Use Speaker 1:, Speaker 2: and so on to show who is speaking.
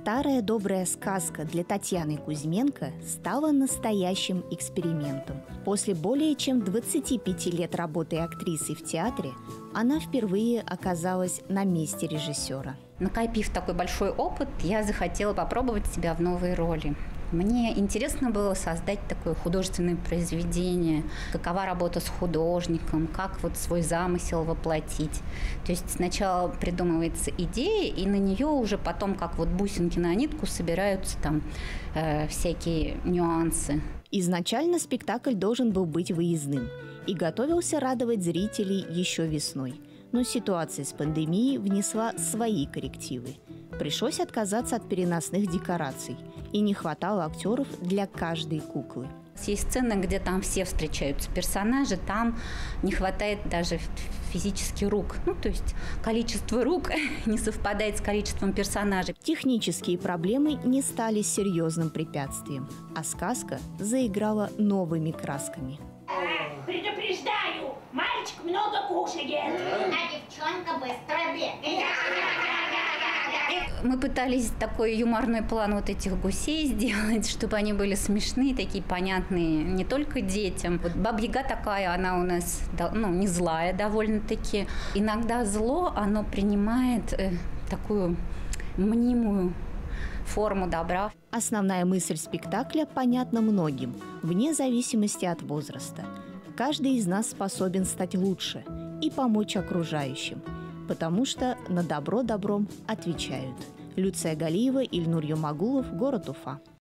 Speaker 1: Старая добрая сказка для Татьяны Кузьменко стала настоящим экспериментом. После более чем 25 лет работы актрисой в театре она впервые оказалась на месте режиссера.
Speaker 2: Накопив такой большой опыт, я захотела попробовать себя в новой роли. Мне интересно было создать такое художественное произведение, какова работа с художником, как свой замысел воплотить. То есть сначала придумывается идея, и на нее уже потом, как бусинки на нитку, собираются там всякие нюансы.
Speaker 1: Изначально спектакль должен был быть выездным и готовился радовать зрителей еще весной. Но ситуация с пандемией внесла свои коррективы. Пришлось отказаться от переносных декораций, и не хватало актеров для каждой куклы.
Speaker 2: Есть сцены, где там все встречаются персонажи, там не хватает даже физически рук. То есть количество рук не совпадает с количеством персонажей.
Speaker 1: Технические проблемы не стали серьезным препятствием, а сказка заиграла новыми красками.
Speaker 3: Предупреждаю, мальчик много кушает,
Speaker 4: а девчонка быстро бегает.
Speaker 2: Мы пытались такой юморной план этих гусей сделать, чтобы они были смешные, такие понятные не только детям. Баба-Яга такая, она у нас не злая довольно-таки. Иногда зло, оно принимает такую мнимую форму добра.
Speaker 1: Основная мысль спектакля понятна многим, вне зависимости от возраста. Каждый из нас способен стать лучше и помочь окружающим, потому что на добро добром отвечают. Люция Галиева, Ильнур Юмагулов, город Уфа.